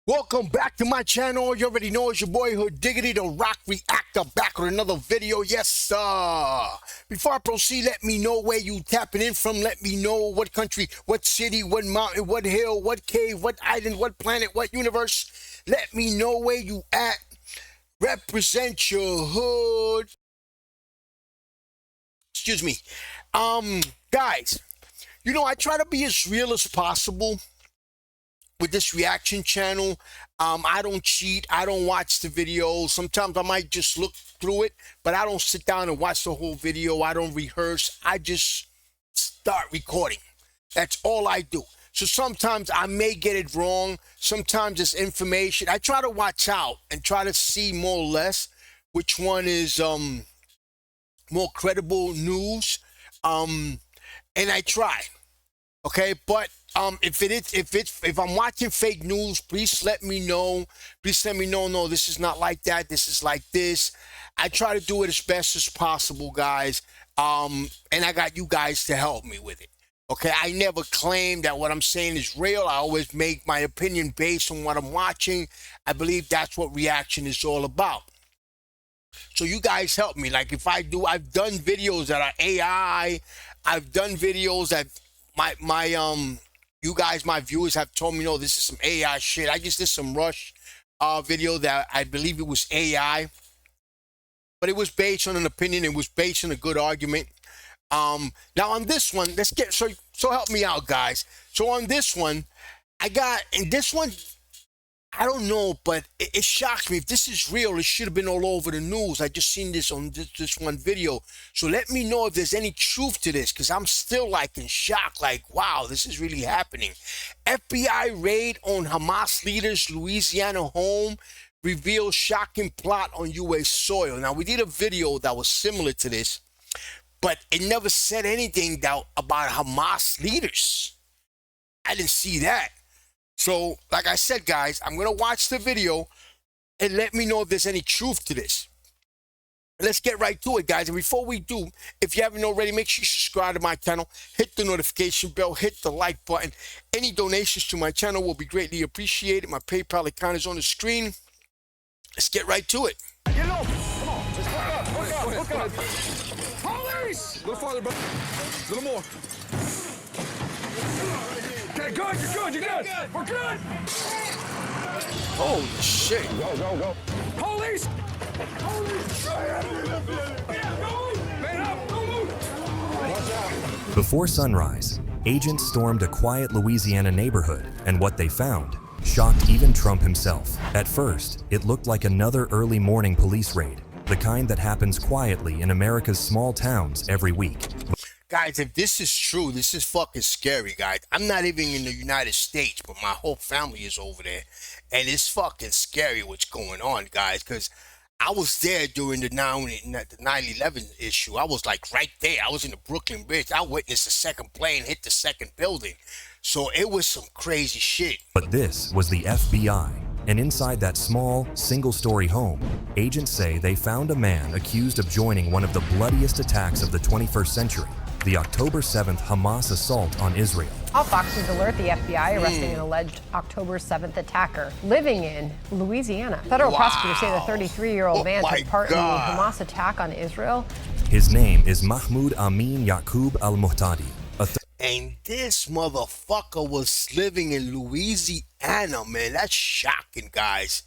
Welcome back to my channel. You already know it's your boy Hood Diggity, the Rock Reactor, back with another video. Yes, sir. Before I proceed, let me know where you tapping in from. Let me know what country, what city, what mountain, what hill, what cave, what island, what planet, what universe. Let me know where you at. Represent your hood. Excuse me. Guys, you know, I try to be as real as possible with this reaction channel. I don't cheat. I don't watch the video. Sometimes I might just look through it, but I don't sit down and watch the whole video. I don't rehearse. I just start recording. That's all I do. So sometimes I may get it wrong. Sometimes it's information. I try to watch out and try to see more or less which one is more credible news. And I try. Okay, but if I'm watching fake news, please let me know. Please let me know, no, this is not like that. This is like this. I try to do it as best as possible, guys. And I got you guys to help me with it. Okay, I never claim that what I'm saying is real. I always make my opinion based on what I'm watching. I believe that's what reaction is all about. So you guys help me. Like if I've done videos that are AI. I've done videos that you guys, my viewers, have told me, no, this is some AI shit. I just did some Rush video that I believe it was AI, but it was based on an opinion. It was based on a good argument. Now on this one, let's get, so help me out, guys. So on this one, I don't know, but it shocked me. If this is real, it should have been all over the news. I just seen this on this one video. So let me know if there's any truth to this, because I'm still like in shock. Like, wow, this is really happening. FBI raid on Hamas leaders' Louisiana home reveals shocking plot on U.S. soil. Now, we did a video that was similar to this, but it never said anything about Hamas leaders. I didn't see that. So, like I said, guys, I'm going to watch the video and let me know if there's any truth to this. Let's get right to it, guys. And before we do, if you haven't already, make sure you subscribe to my channel, hit the notification bell, hit the like button. Any donations to my channel will be greatly appreciated. My PayPal account is on the screen. Let's get right to it. Get off! Come on, just look up. Police! A little farther, bro. A little more. Okay, good, you're good. We're good. Holy shit. Go. Police! Man up, don't move. Watch out. Before sunrise, agents stormed a quiet Louisiana neighborhood, and what they found shocked even Trump himself. At first, it looked like another early morning police raid, the kind that happens quietly in America's small towns every week. Guys, if this is true, this is fucking scary, guys. I'm not even in the United States, but my whole family is over there. And it's fucking scary what's going on, guys, because I was there during the 9/11 issue. I was like right there. I was in the Brooklyn Bridge. I witnessed the second plane hit the second building. So it was some crazy shit. But this was the FBI. And inside that small, single-story home, agents say they found a man accused of joining one of the bloodiest attacks of the 21st century, the October 7th Hamas assault on Israel. All Fox News alert the FBI arresting an alleged October 7th attacker living in Louisiana. Federal prosecutors say the 33-year-old man took part in the Hamas attack on Israel. His name is Mahmoud Amin Yaqub al-Muhtadi. And this motherfucker was living in Louisiana, man. That's shocking, guys.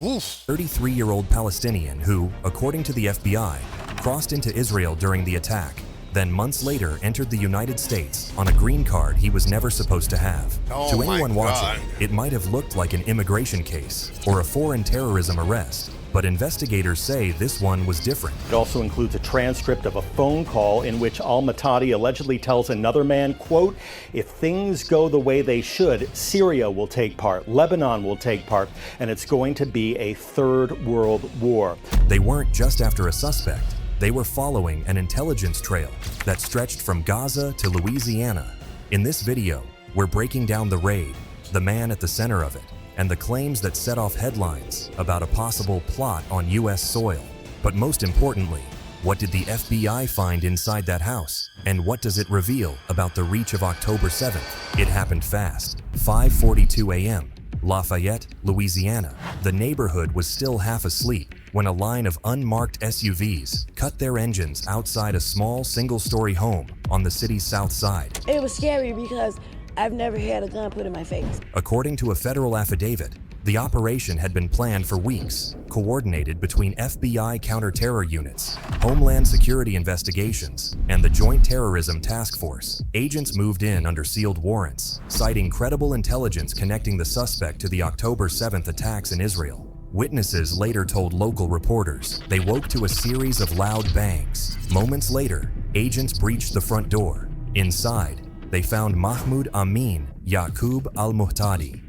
Oof. 33-year-old Palestinian who, according to the FBI, crossed into Israel during the attack, then months later entered the United States on a green card he was never supposed to have. To anyone watching, it might have looked like an immigration case or a foreign terrorism arrest, but investigators say this one was different. It also includes a transcript of a phone call in which al-Muhtadi allegedly tells another man, quote, if things go the way they should, Syria will take part, Lebanon will take part, and it's going to be a third world war. They weren't just after a suspect. They were following an intelligence trail that stretched from Gaza to Louisiana. In this video, we're breaking down the raid, the man at the center of it, and the claims that set off headlines about a possible plot on U.S. soil. But most importantly, what did the FBI find inside that house? And what does it reveal about the reach of October 7th? It happened fast. 5:42 a.m. Lafayette, Louisiana. The neighborhood was still half asleep when a line of unmarked SUVs cut their engines outside a small single-story home on the city's south side. It was scary because I've never had a gun put in my face. According to a federal affidavit, the operation had been planned for weeks, coordinated between FBI counter-terror units, Homeland Security investigations, and the Joint Terrorism Task Force. Agents moved in under sealed warrants, citing credible intelligence connecting the suspect to the October 7th attacks in Israel. Witnesses later told local reporters they woke to a series of loud bangs. Moments later, agents breached the front door. Inside, they found Mahmoud Amin Yaqub al-Muhtadi.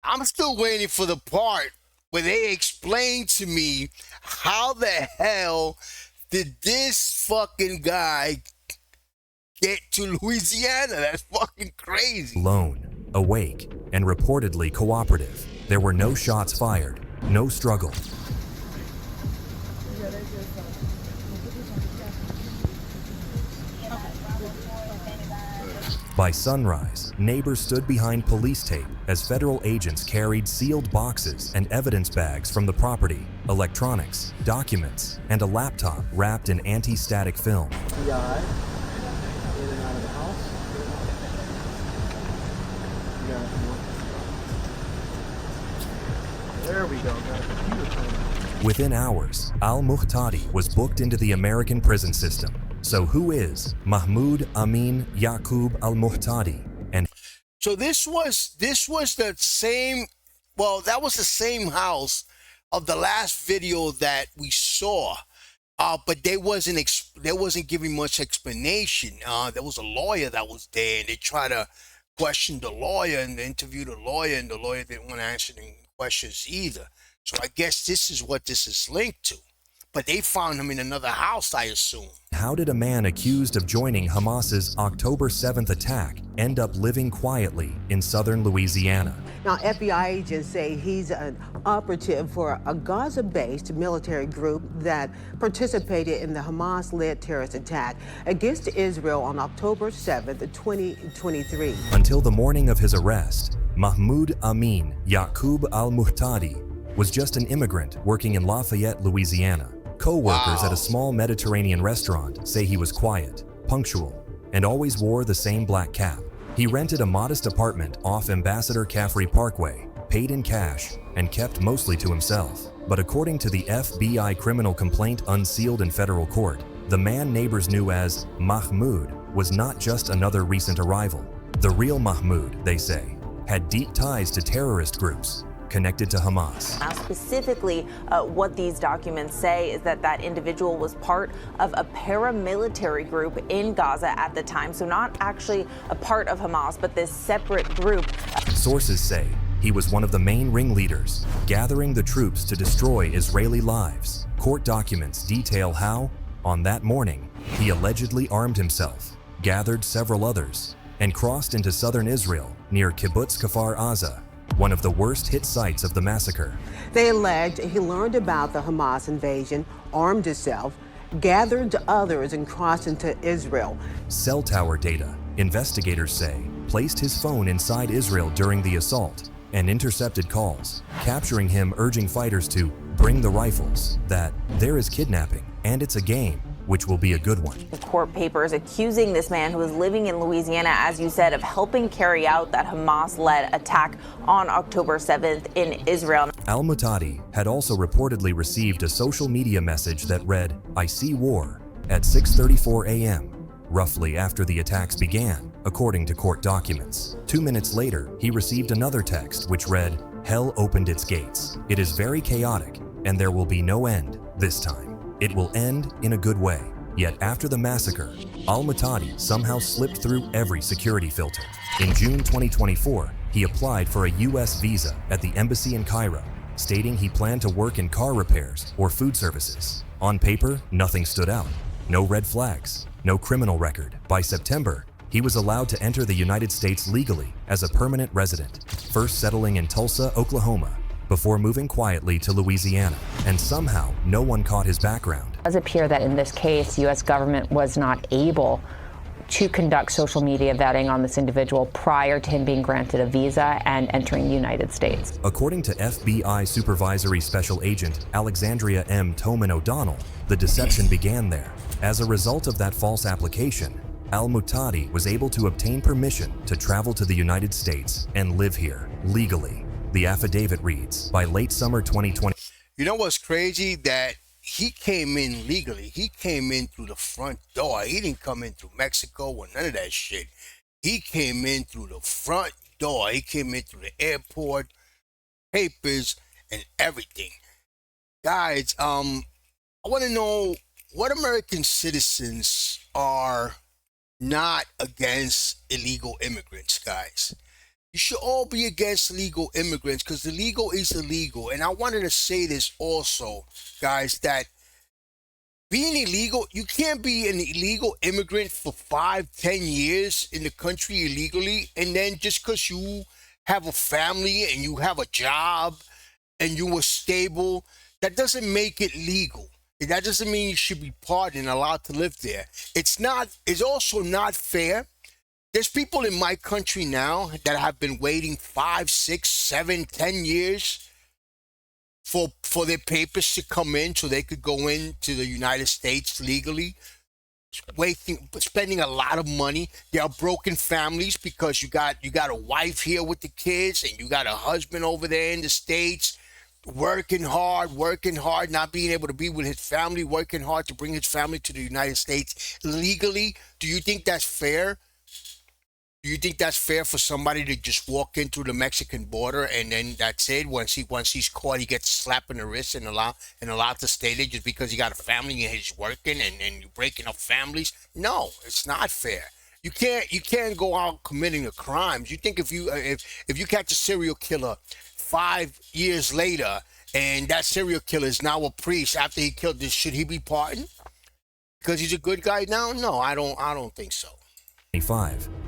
I'm still waiting for the part where they explain to me how the hell did this fucking guy get to Louisiana. That's fucking crazy. Alone, awake, and reportedly cooperative. There were no shots fired, no struggle. By sunrise, neighbors stood behind police tape as federal agents carried sealed boxes and evidence bags from the property, electronics, documents, and a laptop wrapped in anti-static film. in and out of the house. There we go. Got a computer phone. Within hours, al-Muhtadi was booked into the American prison system. So who is Mahmoud Amin Yaqub al-Muhtadi? And so this was the same, well, that was the same house of the last video that we saw, but they wasn't giving much explanation. There was a lawyer that was there, and they tried to question the lawyer and interview the lawyer, and the lawyer didn't want to answer any questions either. So I guess this is what this is linked to. But they found him in another house, I assume. how did a man accused of joining Hamas's October 7th attack end up living quietly in southern Louisiana? Now, FBI agents say he's an operative for a Gaza-based military group that participated in the Hamas-led terrorist attack against Israel on October 7th, 2023. Until the morning of his arrest, Mahmoud Amin Yaqub al-Muhtadi was just an immigrant working in Lafayette, Louisiana. Co-workers at a small Mediterranean restaurant say he was quiet, punctual, and always wore the same black cap. He rented a modest apartment off Ambassador Caffrey Parkway, paid in cash, and kept mostly to himself. But according to the FBI criminal complaint unsealed in federal court, the man neighbors knew as Mahmoud was not just another recent arrival. The real Mahmoud, they say, had deep ties to terrorist groups connected to Hamas. Now, specifically, what these documents say is that that individual was part of a paramilitary group in Gaza at the time, so not actually a part of Hamas, but this separate group. Sources say he was one of the main ringleaders, gathering the troops to destroy Israeli lives. Court documents detail how, on that morning, he allegedly armed himself, gathered several others, and crossed into southern Israel near Kibbutz Kfar Aza, one of the worst hit sites of the massacre. They alleged he learned about the Hamas invasion, armed himself, gathered others, and crossed into Israel. Cell tower data, investigators say, placed his phone inside Israel during the assault and intercepted calls, capturing him urging fighters to bring the rifles, that there is kidnapping and it's a game, which will be a good one. The court papers accusing this man who was living in Louisiana, as you said, of helping carry out that Hamas-led attack on October 7th in Israel. Al-Muhtadi had also reportedly received a social media message that read, "I see war," at 6:34 a.m., roughly after the attacks began, according to court documents. 2 minutes later, he received another text which read, "Hell opened its gates. It is very chaotic, and there will be no end this time. It will end in a good way." Yet after the massacre, al-Muhtadi somehow slipped through every security filter. In June 2024, he applied for a U.S. visa at the embassy in Cairo, stating he planned to work in car repairs or food services. On paper, nothing stood out. No red flags, no criminal record. By September, he was allowed to enter the United States legally as a permanent resident, first settling in Tulsa, Oklahoma, before moving quietly to Louisiana. And somehow, no one caught his background. It does appear that in this case, U.S. government was not able to conduct social media vetting on this individual prior to him being granted a visa and entering the United States. According to FBI Supervisory Special Agent Alexandria M. Toman O'Donnell, the deception began there. As a result of that false application, al-Muhtadi was able to obtain permission to travel to the United States and live here legally. The affidavit reads, by late summer 2020. You know what's crazy? That he came in legally. He came in through the front door. He didn't come in through Mexico or none of that shit. He came in through the front door. He came in through the airport, papers, and everything. Guys, I want to know what American citizens are not against illegal immigrants, guys. You should all be against illegal immigrants because illegal is illegal. And I wanted to say this also, guys, that being illegal, you can't be an illegal immigrant for 5-10 years in the country illegally. And then just because you have a family and you have a job and you were stable, that doesn't make it legal. That doesn't mean you should be pardoned and allowed to live there. It's also not fair. There's people in my country now that have been waiting 5, 6, 7, 10 years for their papers to come in so they could go into the United States legally, spending a lot of money. There are broken families because you got a wife here with the kids and you got a husband over there in the States working hard, not being able to be with his family, working hard to bring his family to the United States legally. Do you think that's fair? Do you think that's fair for somebody to just walk in through the Mexican border and then that's it? Once he's caught, he gets slapped in the wrist and allowed to stay there just because he got a family and he's working and you're breaking up families? No, it's not fair. You can't go out committing the crimes. You think if you catch a serial killer 5 years later and that serial killer is now a priest after he killed this, should he be pardoned because he's a good guy now? No, I don't think so.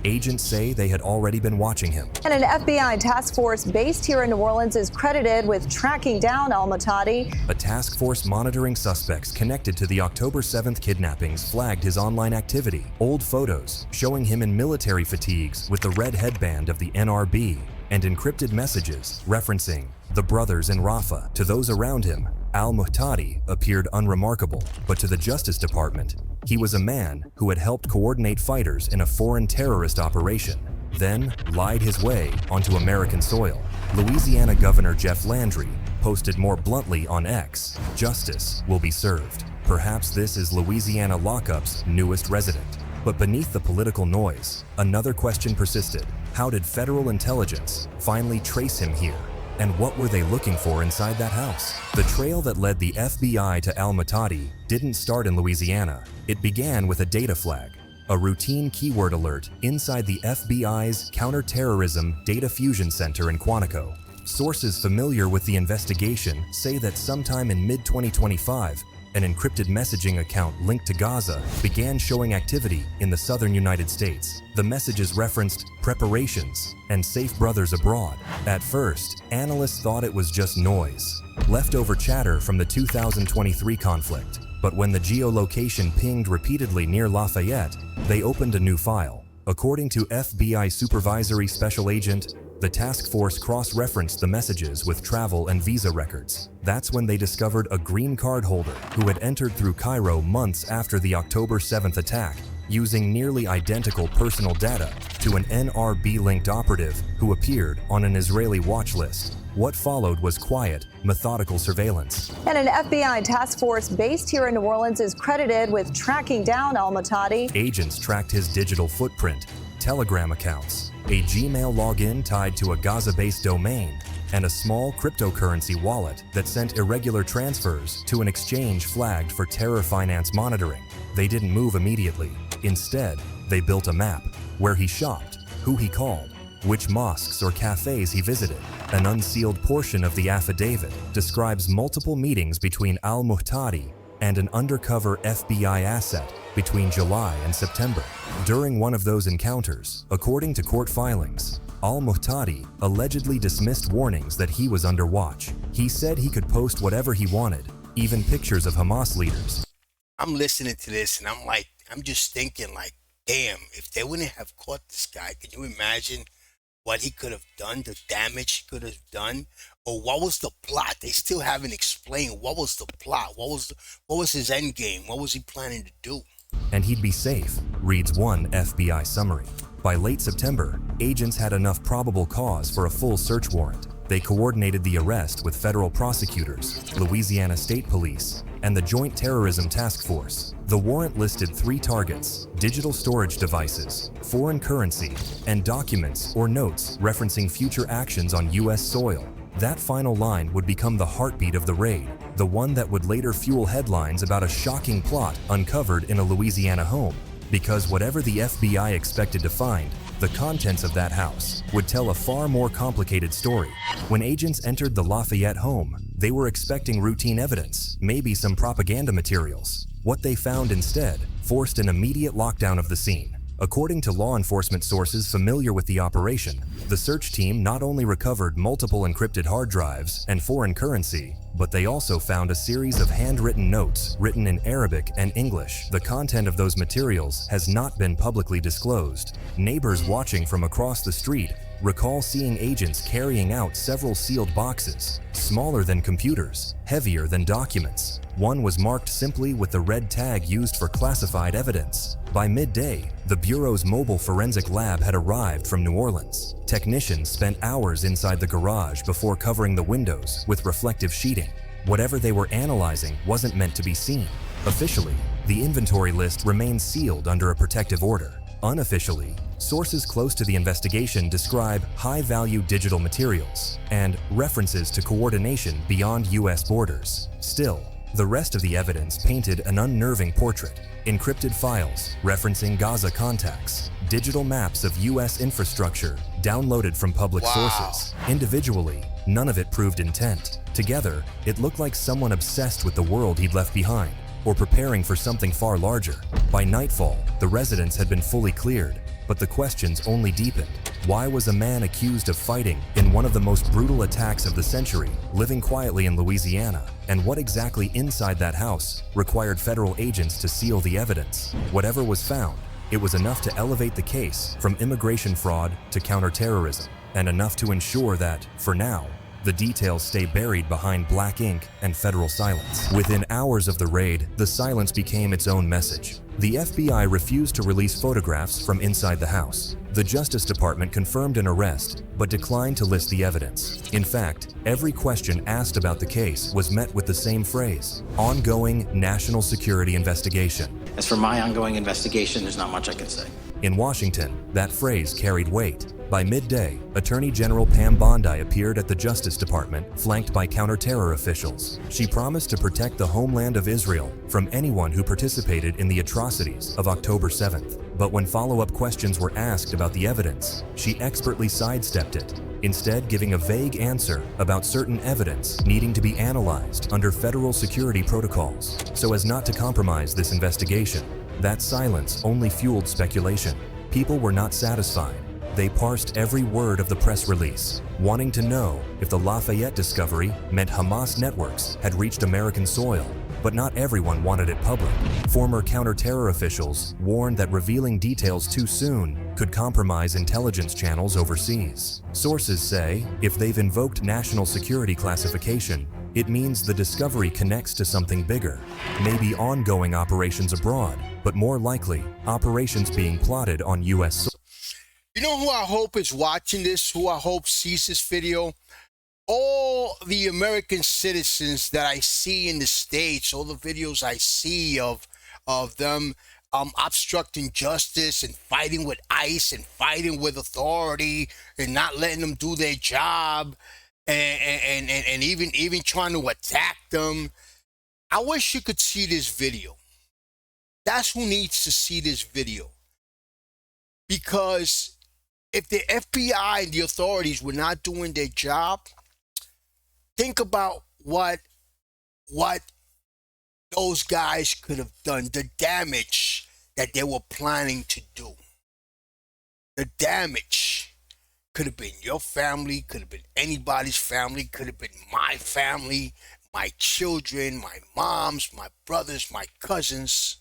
Agents say they had already been watching him. And an FBI task force based here in New Orleans is credited with tracking down al-Muhtadi. A task force monitoring suspects connected to the October 7th kidnappings flagged his online activity. Old photos showing him in military fatigues with the red headband of the NRB and encrypted messages referencing the brothers in Rafah. To those around him, al-Muhtadi appeared unremarkable, but to the Justice Department, he was a man who had helped coordinate fighters in a foreign terrorist operation, then lied his way onto American soil. Louisiana Governor Jeff Landry posted more bluntly on X, "Justice will be served." Perhaps this is Louisiana lockup's newest resident. But beneath the political noise, another question persisted. How did federal intelligence finally trace him here? And what were they looking for inside that house? The trail that led the FBI to al-Muhtadi didn't start in Louisiana. It began with a data flag, a routine keyword alert inside the FBI's Counterterrorism Data Fusion Center in Quantico. Sources familiar with the investigation say that sometime in mid-2025, an encrypted messaging account linked to Gaza began showing activity in the southern United States. The messages referenced preparations and safe brothers abroad. At first, analysts thought it was just noise, leftover chatter from the 2023 conflict. But when the geolocation pinged repeatedly near Lafayette, they opened a new file. According to FBI Supervisory Special Agent, the task force cross-referenced the messages with travel and visa records. That's when they discovered a green card holder who had entered through Cairo months after the October 7th attack, using nearly identical personal data to an NRB-linked operative who appeared on an Israeli watch list. What followed was quiet, methodical surveillance. And an FBI task force based here in New Orleans is credited with tracking down al-Muhtadi. Agents tracked his digital footprint, Telegram accounts, a Gmail login tied to a Gaza-based domain, and a small cryptocurrency wallet that sent irregular transfers to an exchange flagged for terror finance monitoring. They didn't move immediately. Instead, they built a map where he shopped, who he called, which mosques or cafes he visited. An unsealed portion of the affidavit describes multiple meetings between al-Muhtadi and an undercover FBI asset between July and September. During one of those encounters, according to court filings, al-Muhtadi allegedly dismissed warnings that he was under watch. He said he could post whatever he wanted, even pictures of Hamas leaders. I'm listening to this and I'm just thinking damn, if they wouldn't have caught this guy, can you imagine what he could have done, the damage he could have done? Or what was the plot? They still haven't explained what was the plot. What was his end game? What was he planning to do? And he'd be safe, reads one FBI summary. By late September, agents had enough probable cause for a full search warrant. They coordinated the arrest with federal prosecutors, Louisiana State Police, and the Joint Terrorism Task Force. The warrant listed 3 targets: digital storage devices, foreign currency, and documents or notes referencing future actions on U.S. soil. That final line would become the heartbeat of the raid, the one that would later fuel headlines about a shocking plot uncovered in a Louisiana home. Because whatever the FBI expected to find, the contents of that house would tell a far more complicated story. When agents entered the Lafayette home, they were expecting routine evidence, maybe some propaganda materials. What they found instead forced an immediate lockdown of the scene. According to law enforcement sources familiar with the operation, the search team not only recovered multiple encrypted hard drives and foreign currency, but they also found a series of handwritten notes written in Arabic and English. The content of those materials has not been publicly disclosed. Neighbors watching from across the street recall seeing agents carrying out several sealed boxes, smaller than computers, heavier than documents. One was marked simply with the red tag used for classified evidence. By midday, the Bureau's mobile forensic lab had arrived from New Orleans. Technicians spent hours inside the garage before covering the windows with reflective sheeting. Whatever they were analyzing wasn't meant to be seen. Officially, the inventory list remains sealed under a protective order. Unofficially, sources close to the investigation describe high-value digital materials and references to coordination beyond U.S. borders. Still, the rest of the evidence painted an unnerving portrait. Encrypted files referencing Gaza contacts, digital maps of U.S. infrastructure downloaded from public sources. Individually, none of it proved intent. Together, it looked like someone obsessed with the world he'd left behind, or preparing for something far larger. By nightfall, the residence had been fully cleared, but the questions only deepened. Why was a man accused of fighting in one of the most brutal attacks of the century living quietly in Louisiana? And what exactly inside that house required federal agents to seal the evidence? Whatever was found, it was enough to elevate the case from immigration fraud to counterterrorism, and enough to ensure that, for now, the details stay buried behind black ink and federal silence. Within hours of the raid, the silence became its own message. The FBI refused to release photographs from inside the house. The Justice Department confirmed an arrest, but declined to list the evidence. In fact, every question asked about the case was met with the same phrase: ongoing national security investigation. As for my ongoing investigation, there's not much I can say. In Washington, that phrase carried weight. By midday, Attorney General Pam Bondi appeared at the Justice Department, flanked by counter-terror officials. She promised to protect the homeland of Israel from anyone who participated in the atrocities of October 7th. But when follow-up questions were asked about the evidence, she expertly sidestepped it, instead giving a vague answer about certain evidence needing to be analyzed under federal security protocols, so as not to compromise this investigation. That silence only fueled speculation. People were not satisfied. They parsed every word of the press release, wanting to know if the Lafayette discovery meant Hamas networks had reached American soil. But not everyone wanted it public. Former counter-terror officials warned that revealing details too soon could compromise intelligence channels overseas. Sources say if they've invoked national security classification, it means the discovery connects to something bigger, maybe ongoing operations abroad, but more likely, operations being plotted on U.S. soil. You know who I hope is watching this, who I hope sees this video? All the American citizens that I see in the States, all the videos I see of them obstructing justice and fighting with ICE and fighting with authority and not letting them do their job and even trying to attack them. I wish you could see this video. That's who needs to see this video. Because if the FBI and the authorities were not doing their job, think about what those guys could have done, the damage that they were planning to do. The damage could have been your family, could have been anybody's family, could have been my family, my children, my moms, my brothers, my cousins.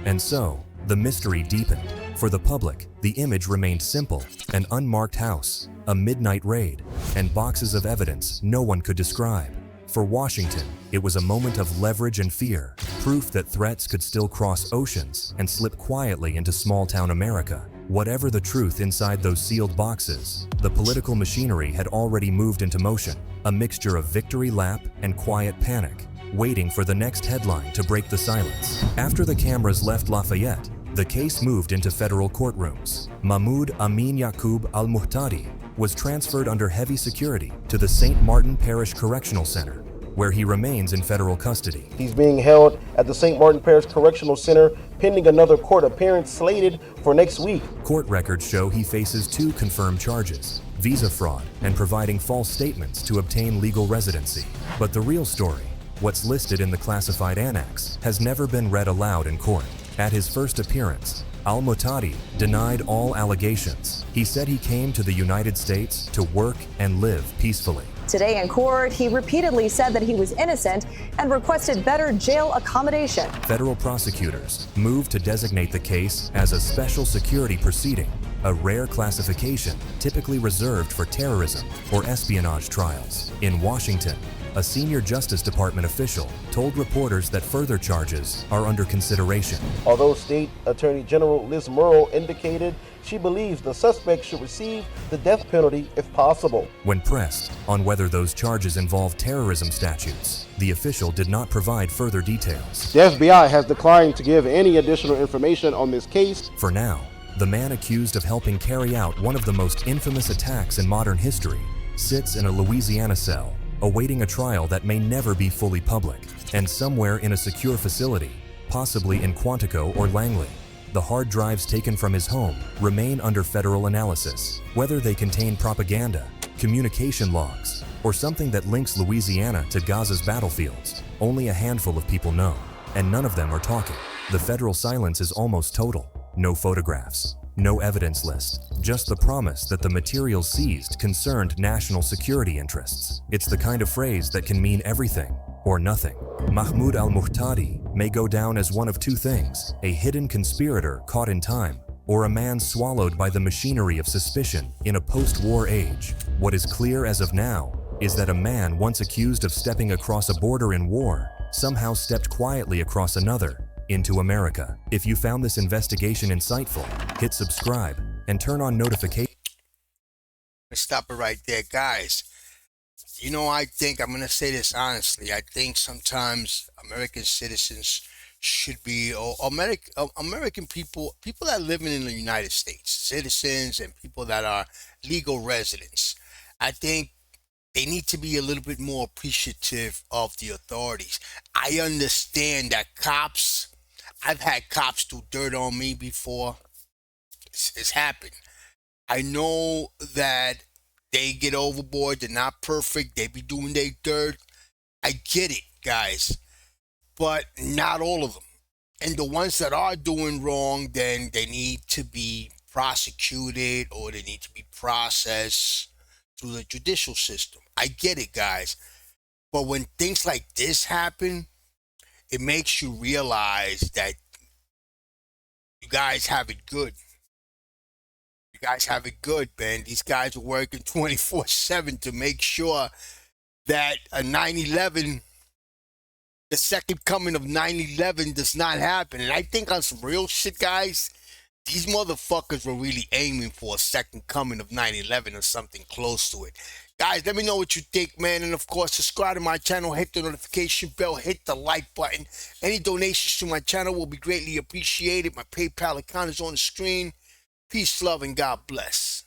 And so, the mystery deepened. For the public, the image remained simple: an unmarked house, a midnight raid, and boxes of evidence no one could describe. For Washington, it was a moment of leverage and fear, proof that threats could still cross oceans and slip quietly into small-town America. Whatever the truth inside those sealed boxes, the political machinery had already moved into motion, a mixture of victory lap and quiet panic, waiting for the next headline to break the silence. After the cameras left Lafayette, the case moved into federal courtrooms. Mahmoud Amin Yaqub al-Muhtadi was transferred under heavy security to the St. Martin Parish Correctional Center, where he remains in federal custody. He's being held at the St. Martin Parish Correctional Center pending another court appearance slated for next week. Court records show he faces 2 confirmed charges: visa fraud and providing false statements to obtain legal residency. But the real story, what's listed in the classified annex, has never been read aloud in court. At his first appearance, al-Muhtadi denied all allegations. He said he came to the United States to work and live peacefully. Today in court, he repeatedly said that he was innocent and requested better jail accommodation. Federal prosecutors moved to designate the case as a special security proceeding, a rare classification typically reserved for terrorism or espionage trials. In Washington, a senior Justice Department official told reporters that further charges are under consideration. Although State Attorney General Liz Murrow indicated she believes the suspect should receive the death penalty if possible. When pressed on whether those charges involve terrorism statutes, the official did not provide further details. The FBI has declined to give any additional information on this case. For now, the man accused of helping carry out one of the most infamous attacks in modern history sits in a Louisiana cell, awaiting a trial that may never be fully public, and somewhere in a secure facility, possibly in Quantico or Langley. The hard drives taken from his home remain under federal analysis. Whether they contain propaganda, communication logs, or something that links Louisiana to Gaza's battlefields, only a handful of people know, and none of them are talking. The federal silence is almost total. No photographs, no evidence list, just the promise that the materials seized concerned national security interests. It's the kind of phrase that can mean everything or nothing. Mahmoud al-Muhtadi may go down as one of 2 things: a hidden conspirator caught in time, or a man swallowed by the machinery of suspicion in a post-war age. What is clear as of now is that a man once accused of stepping across a border in war somehow stepped quietly across another into America. If you found this investigation insightful, hit subscribe and turn on notifications. Stop it right there, guys. You know, I think, I'm going to say this honestly, I think sometimes American citizens should be, or American people that live in the United States, citizens and people that are legal residents, I think they need to be a little bit more appreciative of the authorities. I understand that cops, I've had cops do dirt on me before. It's happened. I know that they get overboard. They're not perfect. They be doing their dirt. I get it, guys. But not all of them. And the ones that are doing wrong, then they need to be prosecuted or they need to be processed through the judicial system. I get it, guys. But when things like this happen, it makes you realize that you guys have it good. You guys have it good, man. These guys are working 24/7 to make sure that a 9/11, the second coming of 9/11 does not happen. And I think on some real shit, guys, these motherfuckers were really aiming for a second coming of 9/11 or something close to it. Guys, let me know what you think, man. And of course, subscribe to my channel, hit the notification bell, hit the like button. Any donations to my channel will be greatly appreciated. My PayPal account is on the screen. Peace, love, and God bless.